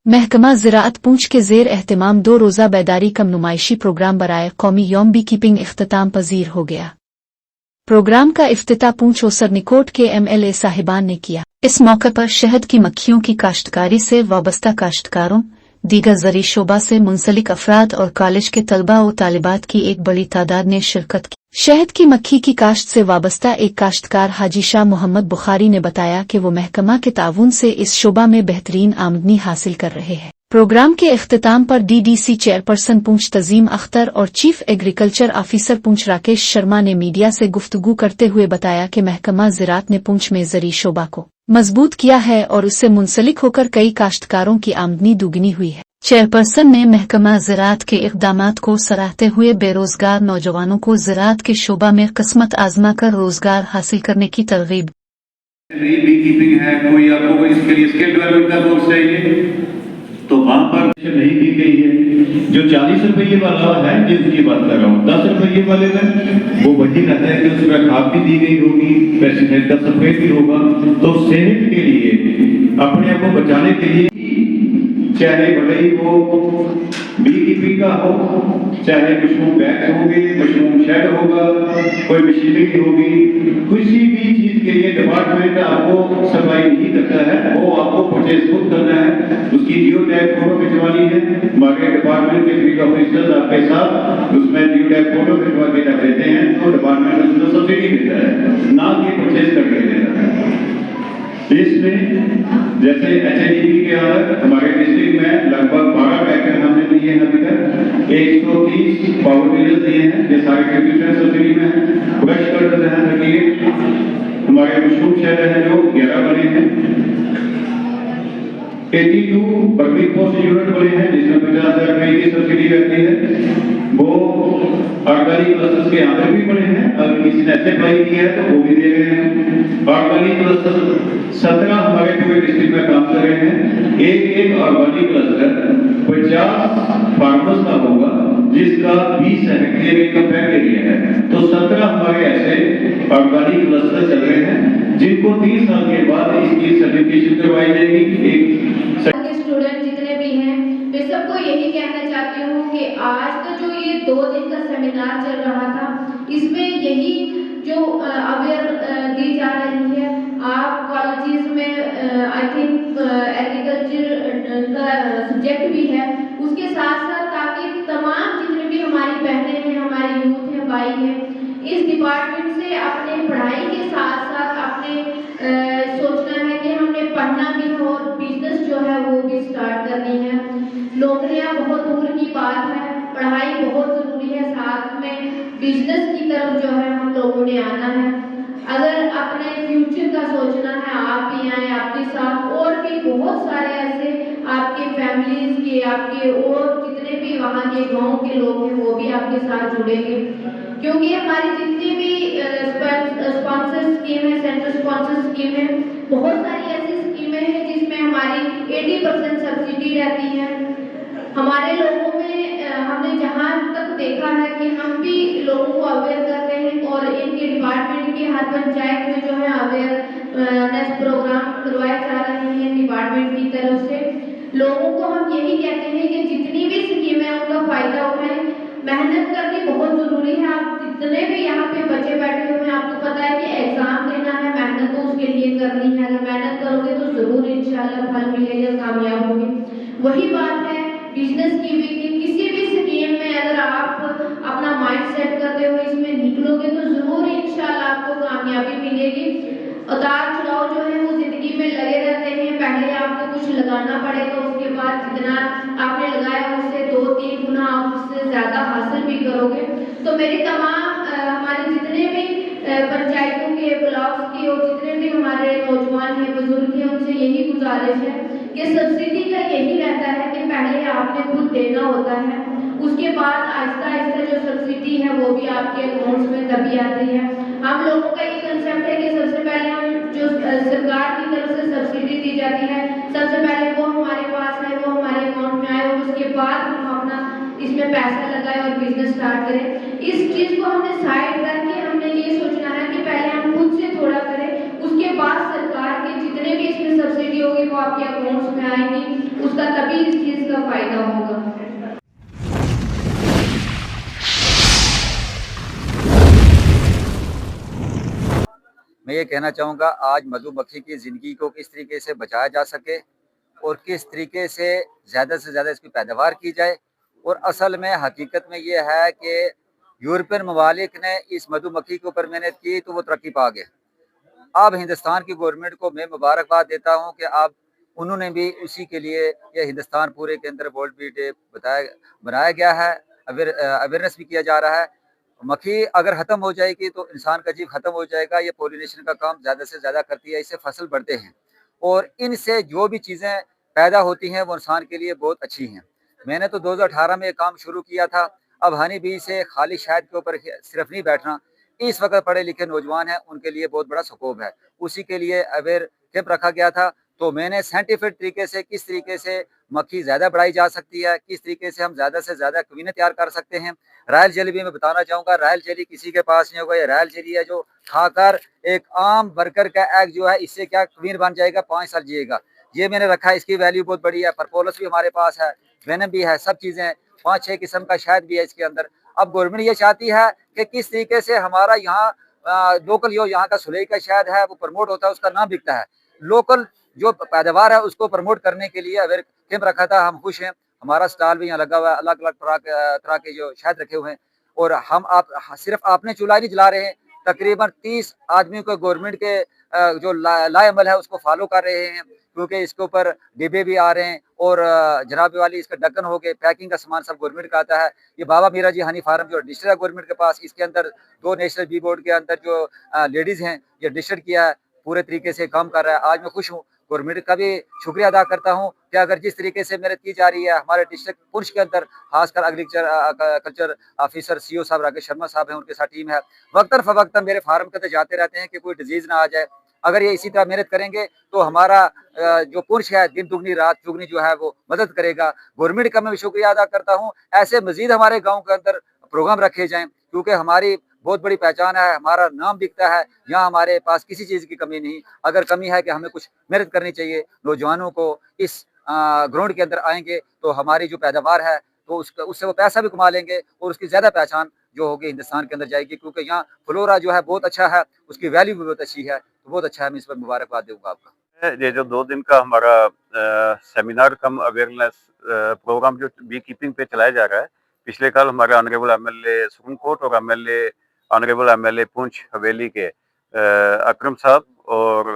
महकमा ज़राअत पूंछ के ज़ेर एहतमाम 2 रोज़ा बेदारी कम नुमाइशी प्रोग्राम बराए कौमी यौम बी कीपिंग इख्तिताम पजीर हो गया। प्रोग्राम का इफ्तिताह पूंछ और सरनिकोट के MLA साहिबान ने किया। इस मौके पर शहद की मक्खियों की काश्तकारी से वाबस्ता काश्तकारों, दीगर ज़री शोबा से मुंसलिक अफराद और कॉलेज के तलबा और तालिबात की एक बड़ी तादाद ने शिरकत की। शहद की मक्खी की काश्त से वाबस्ता एक काश्तकार हाजी शाह मोहम्मद बुखारी ने बताया कि वो महकमा के ताउन से इस शोबा में बेहतरीन आमदनी हासिल कर रहे हैं। प्रोग्राम के इख्तिताम पर DDC चेयरपर्सन पूंछ तजीम अख्तर और चीफ एग्रीकल्चर ऑफिसर पूंछ राकेश शर्मा ने मीडिया से गुफ्तगू करते हुए बताया कि महकमा ज़राअत ने पूंछ में ज़री शोबा को मजबूत किया है और उससे मुंसलिक होकर कई काश्तकारों की आमदनी दुगनी हुई है। चेयरपर्सन ने महकमा ज़राअत के इक़दामात को सराहते हुए बेरोजगार नौजवानों को ज़राअत के शोबा में किस्मत आजमा कर रोजगार हासिल करने की तरगीब। बी कीपिंग है, कोई आपको इसके लिए स्किल डेवलपमेंट का कोर्स चाहिए तो वहाँ पर नहीं दी गई है। जो 40 रुपये वाला है ये उसकी बात कर रहा हूँ। 10 रुपये वाले में वो वही रहता है कि उसमें खाद भी दी गई होगी, पेस्टिसाइड का स्प्रे भी होगा। तो सेहत के लिए, अपने आप को बचाने के लिए, चाहे भले ही वो बी कीपिंग का हो, चाहे मशरूम बैग्स होंगे, मशरूम शेड होगा, कोई मशीनरी होगी, किसी भी चीज के लिए डिपार्टमेंट आपको सप्लाई नहीं करता है, वो आपको परचेज खुद करना है। उसकी जियो टैग फोटो खिंचवानी है, हमारे डिपार्टमेंट के फील्ड ऑफिसर्स आपके साथ उसमें जियो टैग फोटो खिंचवा के जब देते हैं तो डिपार्टमेंट उसको सब्सिडी देता है, ना कि परचेज करके देता है। इसमें जैसे HADB के अंदर हमारे डिस्ट्रिक्ट में लगभग 12 ट्रैक्टर हमने दिए हैं अभी तक, 130 पावर टिलर्स दिए हैं, ये सारे ट्रिब्यूशन सब्सिडी में है। ब्रश कटर्स हैं 38, हमारे मशरूम शेड हैं जो 11 बने हैं, 82 पब्लिक पोस्ट यूनिट बने हैं जिसमें 50,000 रुपए की सब्सिडी रहती है। वो ऑर्गेनिक क्लस्टर्स के अंदर भी बने हैं, अगर किसी ने ऐसे अप्लाई किया है तो वो भी दे रहे हैं। ऑर्गेनिक क्लस्टर 17 हमारे पूरे डिस्ट्रिक्ट में काम कर रहे हैं। एक ऑर्गेनिक क्लस्टर 50 फार्मर्स का होगा जिसका 20 हेक्टेयर का पैक एरिया है। तो 17 हमारे ऐसे ऑर्गेनिक क्लस्टर चल रहे हैं जिनको 3 साल के बाद इसकी सर्टिफिकेशन करवाई जाएगी। स्टूडेंट जितने भी हैं मैं सबको यही कहना चाहती हूँ कि आज का जो ये 2 दिन का सेमिनार चल रहा था इसमें यही जो अवेयर दी जा रही है। आप कॉलेजेस में आई थिंक एग्रीकल्चर का सब्जेक्ट भी है, उसके साथ साथ ताकि तमाम जितने भी हमारी बहनें हैं, हमारी यूथ है, भाई है, इस डिपार्टमेंट से अपने पढ़ाई के साथ साथ अपने सोचना है कि हमने पढ़ना भी है और बिजनेस जो है वो भी स्टार्ट करनी है। नौकरियां बहुत दूर की बात है, पढ़ाई बहुत जरूरी है, साथ में बिजनेस की तरफ जो है हम लोगों ने आना है। अगर अपने फ्यूचर का सोचना है, आप भी आए, आपके साथ और भी बहुत सारे ऐसे आपके फैमिलीज के, आपके और जितने भी वहाँ के गांव के लोग हैं वो भी आपके साथ जुड़ेंगे, क्योंकि हमारी जितनी भी स्पॉन्सर स्कीम है, सेंट्रल स्पॉन्सर स्कीम है, बहुत सारी ऐसी स्कीमें हैं जिसमें हमारी 80% सब्सिडी रहती है। हमारे लोगों में हमने जहाँ तक देखा है कि हम भी लोगों को अवेयर करते हैं और इनके डिपार्टमेंट के हर पंचायत में जो है अवेयरनेस प्रोग्राम करवाए जा रहे हैं डिपार्टमेंट की तरफ से। लोगों को हम यही कहते हैं कि जितनी भी स्कीमें हैं उनका फायदा उठाएं। मेहनत करनी बहुत जरूरी है। आप जितने भी यहाँ पे बच्चे बैठे हुए हैं, आपको पता है कि एग्जाम देना है, मेहनत तो उसके लिए करनी है। अगर मेहनत करोगे तो जरूर इंशाल्लाह फल मिलेगा, कामयाब होगे। वही बात है बिजनेस की भी कि किसी भी स्कीम में अगर आप अपना माइंड सेट करते हुए इसमें निकलोगे तो जरूर इंशाल्लाह आपको कामयाबी मिलेगी। उतार चढ़ाव जो है वो जिंदगी में लगे रहते हैं, पहले आपको कुछ लगाना पड़ेगा, उसके बाद जितना आपने लगाया उससे 2-3 गुना आप उससे ज्यादा हासिल भी करोगे। तो मेरे तमाम हमारे जितने भी पंचायतों के, ब्लॉक्स के और जितने भी हमारे नौजवान हैं, बुजुर्ग हैं, उनसे यही गुजारिश है कि सब्सिडी का यही रहता है कि पहले आपने खुद देना होता है, उसके बाद आहिस्ता आहिस्ता जो सब्सिडी है वो भी आपके अकाउंट्स में तभी आती है। हम लोगों का ये कंसेप्ट है कि सबसे पहले हम जो सरकार की तरफ से सब्सिडी दी जाती है, सबसे पहले वो हमारे पास है, वो हमारे अकाउंट में आए और उसके बाद हम अपना इसमें पैसा लगाए और बिजनेस स्टार्ट करें। इस चीज को हमने साइड करके हमने ये सोचना है कि पहले हम खुद से थोड़ा करें, उसके बाद सरकार के जितने भी इसमें सब्सिडी होगी वो आपके अकाउंट्स में आएंगी, उसका उसका तभी इस चीज़ का फायदा होगा। मैं ये कहना चाहूँगा, आज मधुमक्खी की ज़िंदगी को किस तरीके से बचाया जा सके और किस तरीके से ज़्यादा इसकी पैदावार की जाए। और असल में हकीकत में ये है कि यूरोपियन ममालिक ने इस मधुमक्खी के ऊपर मेहनत की तो वो तरक्की पा गए। अब हिंदुस्तान की गवर्नमेंट को मैं मुबारकबाद देता हूँ कि अब उन्होंने भी उसी के लिए ये हिंदुस्तान पूरे के अंदर वर्ल्ड बी डे बनाया गया है, अवेयरनेस भी किया जा रहा है। मक्खी अगर ख़त्म हो जाएगी तो इंसान का जीव ख़त्म हो जाएगा। ये पॉलिनेशन का काम ज़्यादा से ज़्यादा करती है, इससे फसल बढ़ते हैं और इनसे जो भी चीज़ें पैदा होती हैं वो इंसान के लिए बहुत अच्छी हैं। मैंने तो 2018 में ये काम शुरू किया था। अब हनी बी से खाली शहद के ऊपर सिर्फ नहीं बैठना, इस वक्त पढ़े लिखे नौजवान हैं उनके लिए बहुत बड़ा स्कोप है। उसी के लिए अवेयर कैंप रखा गया था। तो मैंने साइंटिफिक तरीके से किस तरीके से मक्खी ज़्यादा बढ़ाई जा सकती है, किस तरीके से हम ज़्यादा से ज़्यादा क्वीनें तैयार कर सकते हैं। रॉयल जेली भी मैं बताना चाहूँगा, रॉयल जेली किसी के पास नहीं होगा। ये रॉयल जेली है जो खाकर एक आम वर्कर का एग जो है इससे क्या क्वीन बन जाएगा, 5 साल जिएगा। ये मैंने रखा है, इसकी वैल्यू बहुत बड़ी है। परपोलस भी हमारे पास है, वेनम भी है, सब चीज़ें 5-6 किस्म का शहद भी है इसके अंदर। अब गवर्नमेंट ये चाहती है कि किस तरीके से हमारा यहाँ लोकल जो यहाँ का सुलेही का शहद है वो प्रमोट होता है, उसका नाम बिकता है। लोकल जो पैदावार है उसको प्रमोट करने के लिए अवेयर कैंप रखा था। हम खुश हैं, हमारा स्टॉल भी यहाँ लगा हुआ है, अलग अलग तरह के जो शहद रखे हुए हैं। और हम आप सिर्फ आपने चूल्हा नहीं जला रहे हैं, तकरीबन 30 आदमी को गवर्नमेंट के जो लाएमल है उसको फॉलो कर रहे हैं, क्योंकि इसके ऊपर डिब्बे भी आ रहे हैं और जनाब वाली इसका ढक्कन हो गए, पैकिंग का सामान सब गवर्नमेंट का आता है। ये बाबा मीरा जी हनी फार्म जो रजिस्टर है गवर्नमेंट के पास, इसके अंदर 2 नेशनल बी बोर्ड के अंदर जो लेडीज़ हैं ये रजिस्टर किया है, पूरे तरीके से काम कर रहा है। आज मैं खुश हूँ, गवर्नमेंट का भी शुक्रिया अदा करता हूँ कि अगर जिस तरीके से मेहनत की जा रही है हमारे डिस्ट्रिक्ट पुंछ के अंदर, खासकर कल्चर ऑफिसर CO साहब राकेश शर्मा साहब हैं, उनके साथ टीम है, वक्तन फवक्तन मेरे फार्म के अंदर जाते रहते हैं कि कोई डिजीज़ ना आ जाए। अगर ये इसी तरह मेहनत करेंगे तो हमारा जो पुंछ है दिन दुगनी रात चुगनी जो है वो मदद करेगा। गवर्नमेंट का मैं भी शुक्रिया अदा करता हूँ। ऐसे मजीद हमारे गाँव के अंदर प्रोग्राम रखे जाएँ, क्योंकि हमारी बहुत बड़ी पहचान है, हमारा नाम बिकता है। यहाँ हमारे पास किसी चीज़ की कमी नहीं। अगर कमी है कि हमें कुछ मेहनत करनी चाहिए, नौजवानों को इस ग्राउंड के अंदर आएंगे तो हमारी जो पैदावार है तो उससे वो पैसा भी कमा लेंगे और उसकी ज़्यादा पहचान जो होगी हिंदुस्तान के अंदर जाएगी, क्योंकि यहाँ फ्लोरा जो है बहुत अच्छा है, उसकी वैल्यू भी बहुत अच्छी है। तो बहुत अच्छा है, मैं इस पर मुबारकबाद दूंगा आपका। ये जो 2 दिन का हमारा सेमिनार कम अवेयरनेस प्रोग्राम जो बी कीपिंग पे चलाया जा रहा है, पिछले कल हमारे ऑनरेबल MLA सुप्रीम कोर्ट और ऑनरेबल MLA पुंछ हवेली के अकरम साहब और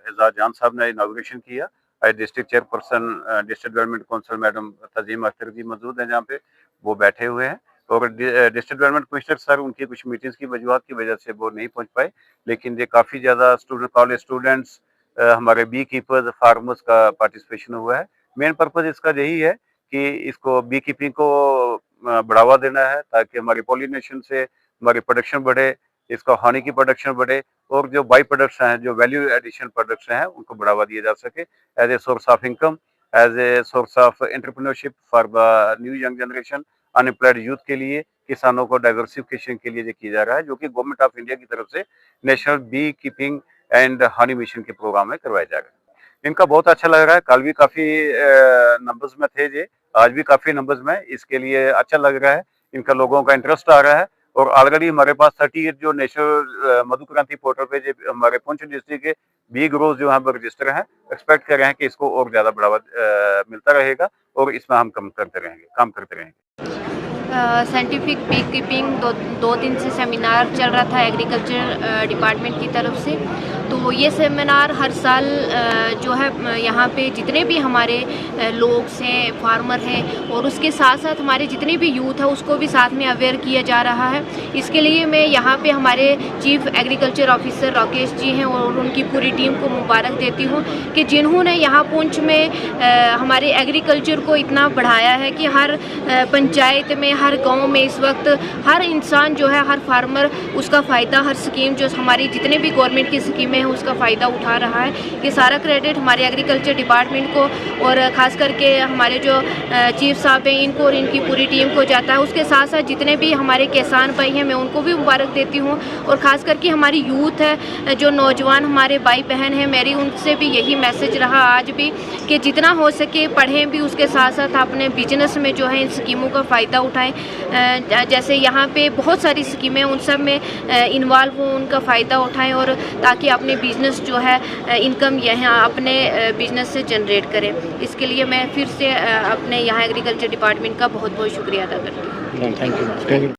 एजाज जान साहब ने इनॉग्रेशन किया। आज district chairperson district development council madam Tajim Akhtar ji मौजूद हैं, जहाँ पे वो बैठे हुए हैं। और डिस्ट्रिक्ट डेवलपमेंट कमिश्नर सर उनकी कुछ मीटिंग्स की वजूहत की वजह से वो नहीं पहुंच पाए, लेकिन ये काफ़ी ज़्यादा कॉलेज स्टूडेंट्स, हमारे बी कीपर्स, फार्मर्स का पार्टिसिपेशन हुआ है। मेन पर्पज़ इसका यही है कि इसको बी कीपिंग को बढ़ावा देना है, ताकि हमारी पॉलिनेशन से हमारी प्रोडक्शन बढ़े, इसका हनी की प्रोडक्शन बढ़े और जो बाई प्रोडक्ट्स हैं, जो वैल्यू एडिशन प्रोडक्ट्स हैं, उनको बढ़ावा दिया जा सके as a source of income, as a source of entrepreneurship for the new young generation, unemployed youth के लिए, किसानों को डाइवर्सिफिकेशन के लिए ये किया जा रहा है, जो कि गवर्नमेंट ऑफ इंडिया की तरफ से national bee keeping and honey mission के प्रोग्राम में करवाया जा रहा है। इनका बहुत अच्छा लग रहा है। कल भी काफ़ी नंबर्स में थे ये, आज भी काफ़ी नंबर्स में, इसके लिए अच्छा लग रहा है। इनका लोगों का इंटरेस्ट आ रहा है और ऑलरेडी हमारे पास 38 जो नेशनल मधु क्रांति पोर्टल पे जो हमारे पुंछ डिस्ट्रिक्ट के बी ग्रोज जो यहाँ पर रजिस्टर हैं, एक्सपेक्ट कर रहे हैं कि इसको और ज़्यादा बढ़ावा मिलता रहेगा और इसमें हम काम करते रहेंगे। साइंटिफिक बी कीपिंग दो दिन से सेमिनार चल रहा था एग्रीकल्चर डिपार्टमेंट की तरफ से। तो ये सेमिनार हर साल जो है यहाँ पे जितने भी हमारे लोग हैं, फार्मर हैं, और उसके साथ साथ हमारे जितने भी यूथ है उसको भी साथ में अवेयर किया जा रहा है। इसके लिए मैं यहाँ पे हमारे chief agriculture officer Rakesh ji हैं और उनकी पूरी टीम को मुबारक देती हूँ कि जिन्होंने यहाँ पुंछ में हमारे एग्रीकल्चर को इतना बढ़ाया है कि हर पंचायत में, हर गांव में इस वक्त हर इंसान जो है, हर फार्मर उसका फ़ायदा, हर स्कीम जो हमारी जितने भी गवर्नमेंट की स्कीमें हैं उसका फ़ायदा उठा रहा है। ये सारा क्रेडिट हमारे एग्रीकल्चर डिपार्टमेंट को और ख़ास करके हमारे जो चीफ साहब हैं इनको और इनकी पूरी टीम को जाता है। उसके साथ साथ जितने भी हमारे किसान भाई हैं मैं उनको भी मुबारक देती हूँ, और ख़ास करके हमारी यूथ है, जो नौजवान हमारे भाई बहन हैं, मेरी उनसे भी यही मैसेज रहा आज भी कि जितना हो सके पढ़ें भी, उसके साथ साथ अपने बिजनेस में जो है इन स्कीमों का फ़ायदा उठाएं। जैसे यहाँ पे बहुत सारी स्कीमें उन सब में इन्वॉल्व हो, उनका फ़ायदा उठाएं, और ताकि अपने बिजनेस जो है इनकम यहाँ अपने बिजनेस से जनरेट करें। इसके लिए मैं फिर से अपने यहाँ एग्रीकल्चर डिपार्टमेंट का बहुत बहुत शुक्रिया अदा करती हूँ। Thank you.